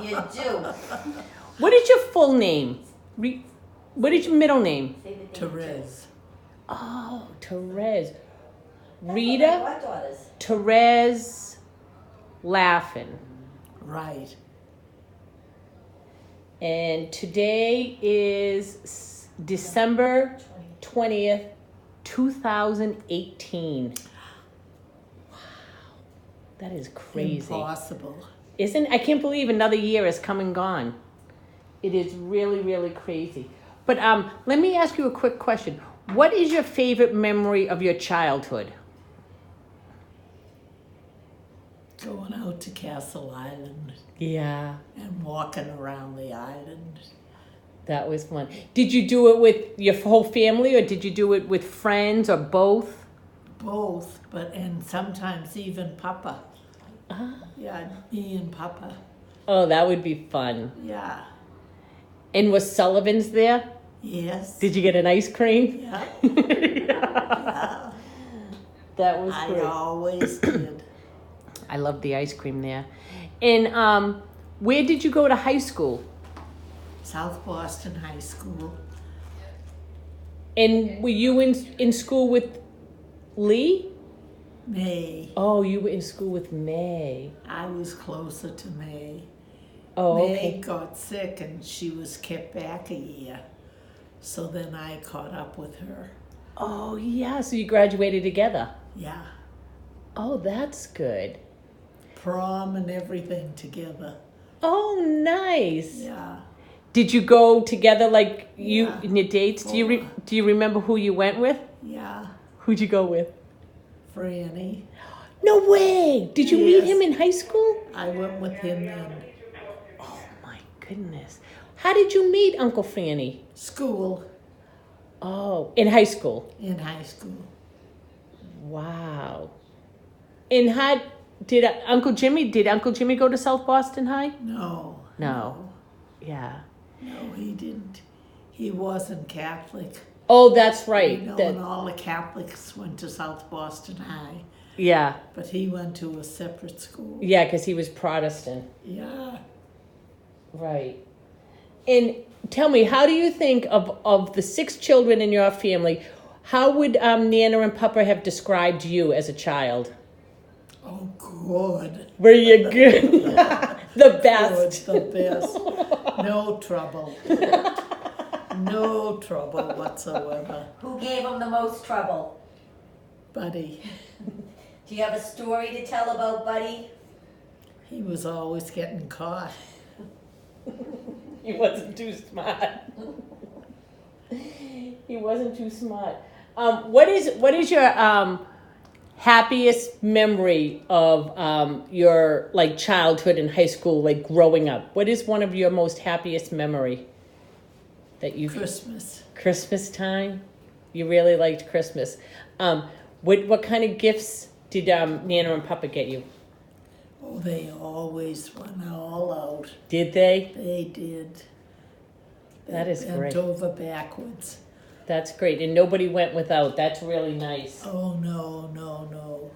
You do. What is your full name? What is your middle name? Therese. Oh, Therese. That's what Rita, my goddaughters. Therese, Laughing. Right. And today is December 20th, 2018. Wow. That is crazy. Impossible. Isn't I can't believe another year has come and gone. It is really, really crazy. But let me ask you a quick question. What is your favorite memory of your childhood? Going out to Castle Island Yeah, and walking around the island. that was fun. Did you do it with your whole family, or did you do it with friends, or both? Both, and sometimes even Papa. Ah. Yeah, me and Papa. Oh, that would be fun. Yeah. And was Sullivan's there? Yes. Did you get an ice cream? Yeah. Yeah. That was I great. always did. I love the ice cream there. And where did you go to high school? South Boston High School. And were you in school with Lee? May. Oh, you were in school with May. I was closer to May. Oh, May okay. got sick and she was kept back a year. So then I caught up with her. Oh, yeah. So you graduated together. Yeah. Oh, that's good. Prom and everything together. Oh, nice. Yeah. Did you go together like you Yeah. in your dates? Do you remember who you went with? Yeah. Who'd you go with? Franny. No way. Did you meet Yes. him in high school? I went with him in Oh my goodness. How did you meet Uncle Franny? school, Oh, in high school. in high school. Wow. And how did Uncle Jimmy go to South Boston High? No. No. Yeah. No, he didn't. He wasn't Catholic. Oh, that's right. You know, That- and all the Catholics went to South Boston High, yeah. but he went to a separate school. Yeah, because he was Protestant. Yeah. Right. And tell me, how do you think of the 6 children in your family, how would Nana and Papa have described you as a child? Oh, good. Were you good? The best. Good, the best. No trouble. No trouble whatsoever. Who gave him the most trouble? Buddy, Do you have a story to tell about Buddy? he was always getting caught. He wasn't too smart. He wasn't too smart. What is your happiest memory of your like childhood and high school, like growing up? What is one of your most happiest memory that you Christmas time? You really liked Christmas. What kind of gifts did Nana and Papa get you? Oh, they always went all out. Did they? They did. That is Bent great. over backwards. That's great. And nobody went without. That's really nice. Oh, no, no, no.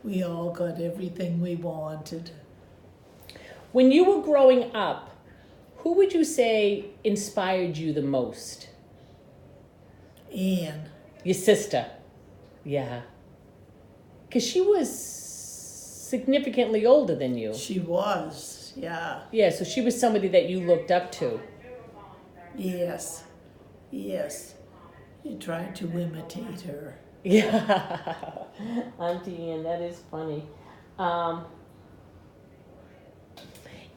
We all got everything we wanted. When you were growing up, who would you say inspired you the most? Anne. Your sister. Yeah. Because she was significantly older than you. She was, yeah. Yeah, so she was somebody that you looked up to. Yes, yes. You tried to imitate her. Yeah. Auntie Ann, that is funny.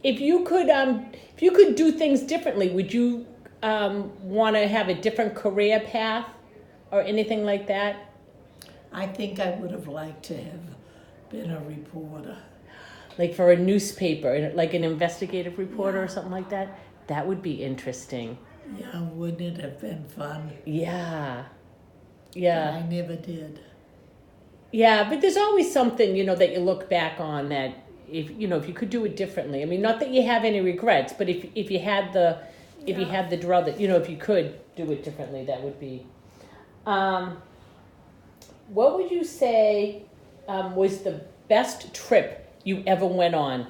If you could do things differently, would you want to have a different career path or anything like that? I think I would have liked to have been a reporter. Like for a newspaper, like an investigative reporter or something like that? That would be interesting. Yeah, wouldn't it have been fun? Yeah. But Yeah. I never did. Yeah, but there's always something, that you look back on that if you could do it differently. I mean, not that you have any regrets, but if you had the draw that, if you could do it differently, that would be. What would you say was the best trip you ever went on?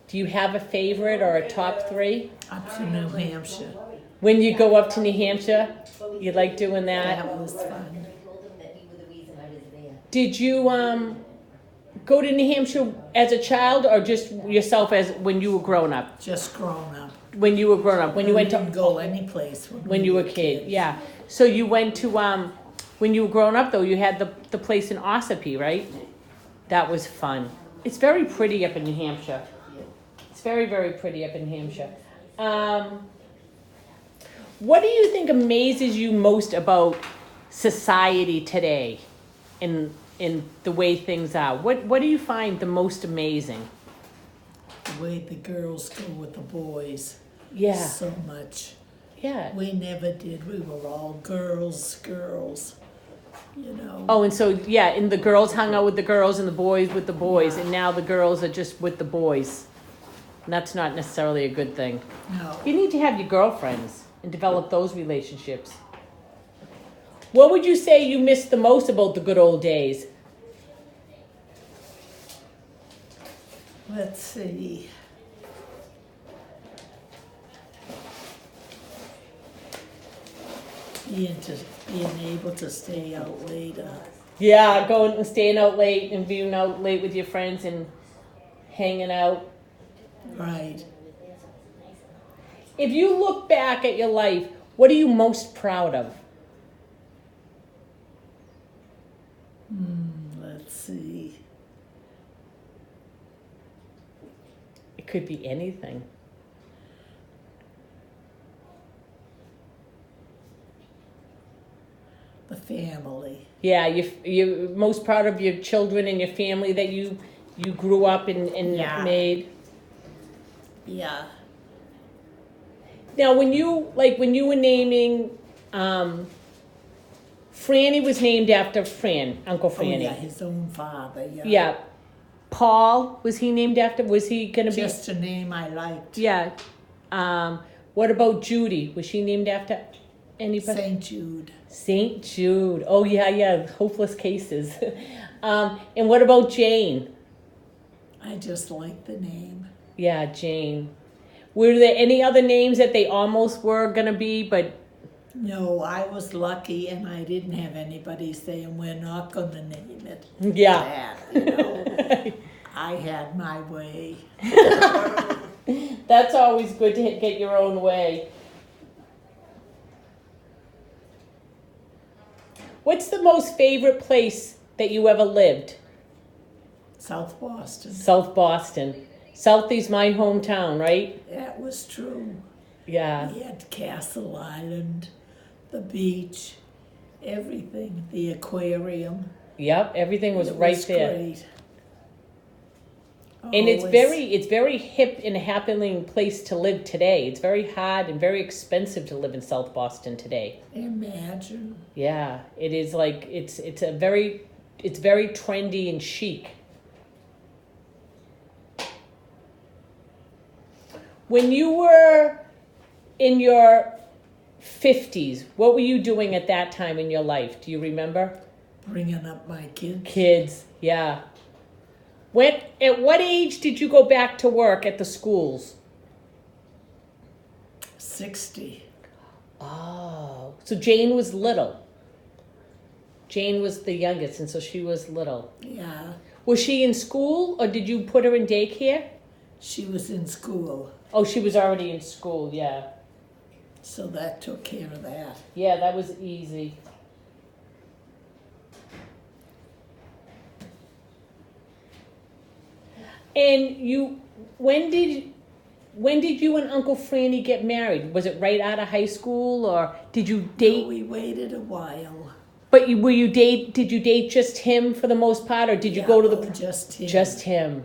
Do you have a favorite or a top 3? Up to New Hampshire. When you go up to New Hampshire, you like doing that? That was fun. I told him that you were the reason I was there. Did you go to New Hampshire as a child or just yourself as when you were growing up? Just grown up. When you were growing up, when you went didn't to go any place when you were a kid, yeah. So you went to when you were growing up though, you had the place in Ossipee, right? That was fun. It's very pretty up in New Hampshire. It's very, very pretty up in New Hampshire. What do you think amazes you most about society today in the way things are? What do you find the most amazing? The way the girls go with the boys. Yeah. So much. Yeah. We never did. We were all girls, you know. Oh, and so, yeah, and the girls hung out with the girls and the boys with the boys, and now the girls are just with the boys. And that's not necessarily a good thing. No. You need to have your girlfriends and develop those relationships. What would you say you miss the most about the good old days? Let's see. Being able to stay out later. Yeah, going and staying out late and being out late with your friends and hanging out. Right. If you look back at your life, what are you most proud of? Let's see. It could be anything. The family. Yeah, you're most proud of your children and your family that you grew up and Yeah. made. Yeah. Now, when you were naming, Franny was named after Uncle Oh, Franny. yeah, his own father, yeah. Yeah. Paul, was he named after? Was he gonna be? Just a name I liked. Yeah. What about Judy? Was she named after anybody? St. Jude. St. Jude. Oh yeah. Hopeless cases. And what about Jane? I just like the name. Yeah, Jane. Were there any other names that they almost were gonna be, but No, I was lucky and I didn't have anybody saying we're not going to name it. yeah. That, you know. I had my way. That's always good to get your own way. What's the most favorite place that you ever lived? South Boston. South Boston. Southie's my hometown, right? That was true. Yeah. We had Castle Island, the beach, everything, the aquarium. Yep, everything was It right was there. Great. And it's Always. very hip and happening place to live today. It's very hard and very expensive to live in South Boston today. Imagine. Yeah, it is like it's very trendy and chic. When you were in your 50s, what were you doing at that time in your life? Do you remember? Bringing up my kids. Kids, yeah. At what age did you go back to work at the schools? 60. Oh, so Jane was little. Jane was the youngest, and so she was little. Yeah. Was she in school, or did you put her in daycare? She was in school, Oh, she was already in school, yeah. so that took care of that. Yeah, that was easy. And when did you and Uncle Franny get married? Was it right out of high school, or did you date? We waited a while. But did you date just him for the most part, or did you go to the? Just him. Just him.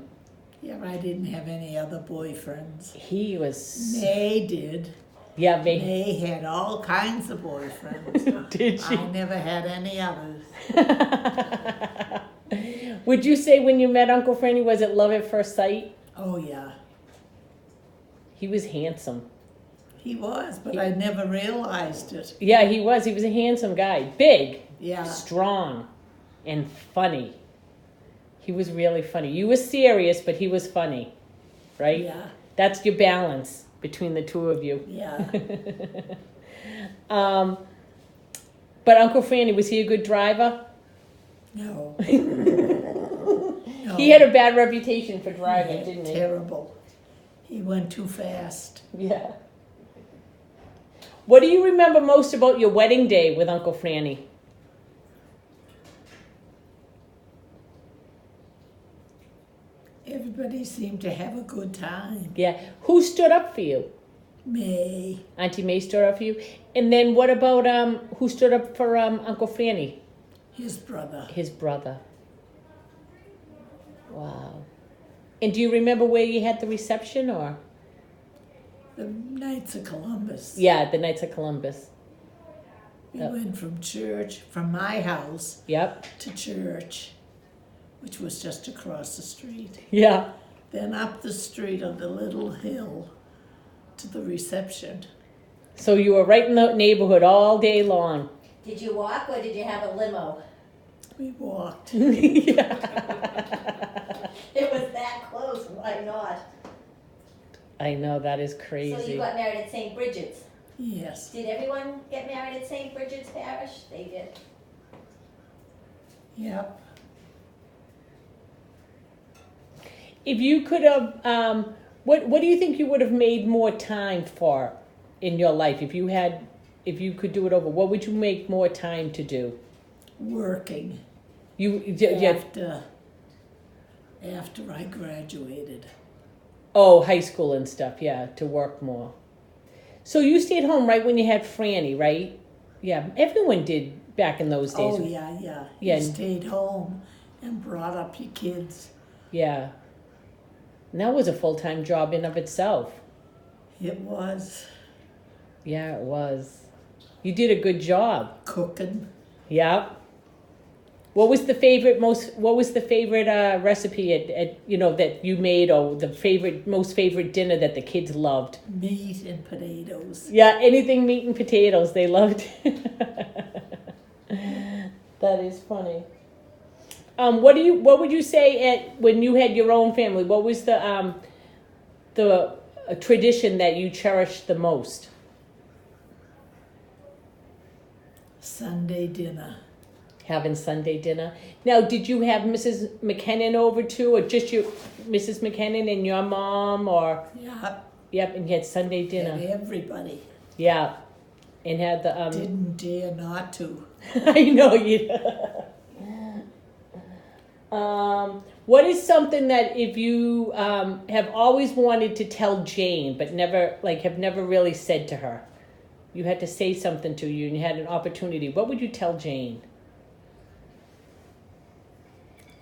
Yeah, I didn't have any other boyfriends. He was. May did. Yeah, May. May had all kinds of boyfriends. Did she? I never had any others. Would you say when you met Uncle Franny, was it love at first sight? Oh, yeah. He was handsome. He was, but I never realized it. Yeah, he was. He was a handsome guy. Big, Yeah. strong, and funny. He was really funny. You were serious, but he was funny, right? Yeah, That's your balance between the two of you. yeah. But Uncle Franny, was he a good driver? No. No. He had a bad reputation for driving, Yeah, didn't he? terrible. He went too fast. Yeah. What do you remember most about your wedding day with Uncle Franny? Everybody seemed to have a good time. Yeah. Who stood up for you? May. Auntie May stood up for you. And then what about who stood up for Uncle Franny? His brother. His brother. Wow. And do you remember where you had the reception or? The Knights of Columbus. Yeah, the Knights of Columbus. We went from church, from my house Yep. to church, which was just across the street. Yeah. Then up the street on the little hill to the reception. So you were right in the neighborhood all day long. Did you walk or did you have a limo? We walked. Yeah. It was that close, why not? I know, that is So you crazy. got married at St. Bridget's. Yes. Did everyone get married at St. Bridget's Parish? They did. Yep. If you could have, what do you think you would have made more time for in your life if you could do it over? What would you make more time to do? Working. Yeah. After I graduated. Oh, high school and stuff. Yeah, to work more. So you stayed home right when you had Franny, right? Yeah, everyone did back in those days. Oh, yeah, yeah. Yeah. You stayed home and brought up your kids. Yeah. And that was a full-time job in of itself. It was Yeah, it was. You did a good job. cooking. Yeah. What was the favorite recipe at that you made, or the most favorite dinner that the kids loved? Meat and potatoes. Yeah, anything meat and potatoes they loved. That is funny. What would you say when you had your own family? What was the tradition that you cherished the most? Sunday dinner. Having Sunday dinner. Now, did you have Mrs. McKinnon over too, or just Mrs. McKinnon and your mom, or? Yep. Yep, and you had Sunday dinner. And everybody. Yeah, and had the Didn't dare not to. I know you. What is something that if you have always wanted to tell Jane, but have never really said to her? You had to say something to you, and you had an opportunity. What would you tell Jane?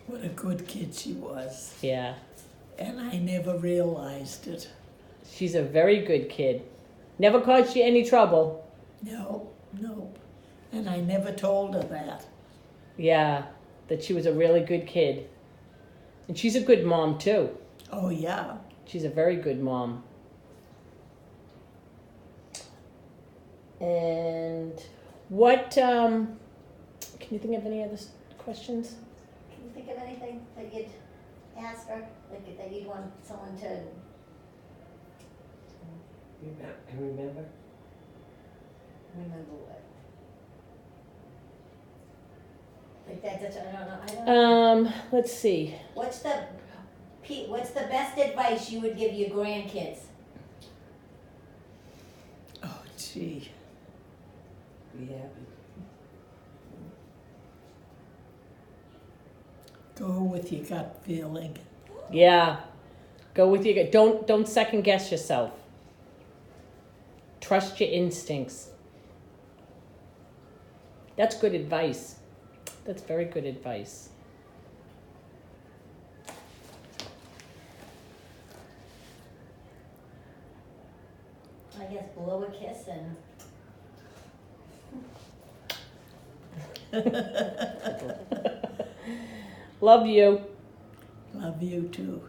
What a good kid she was. Yeah, And I never realized it. she's a very good kid. Never caused you any trouble. No. And I never told her that. Yeah, that she was a really good kid. And she's a good mom, too. Oh, yeah. She's a very good mom. And what, can you think of any other questions? Can you think of anything that you'd ask her, like that you'd want someone to? Remember? Remember what? Like that's I don't know. Let's see. What's the best advice you would give your grandkids? Oh, gee. Be happy. Go with your gut feeling. Yeah. Go with your gut. Don't second guess yourself. Trust your instincts. That's good advice. That's very good advice. I guess blow a kiss and Love you. Love you too.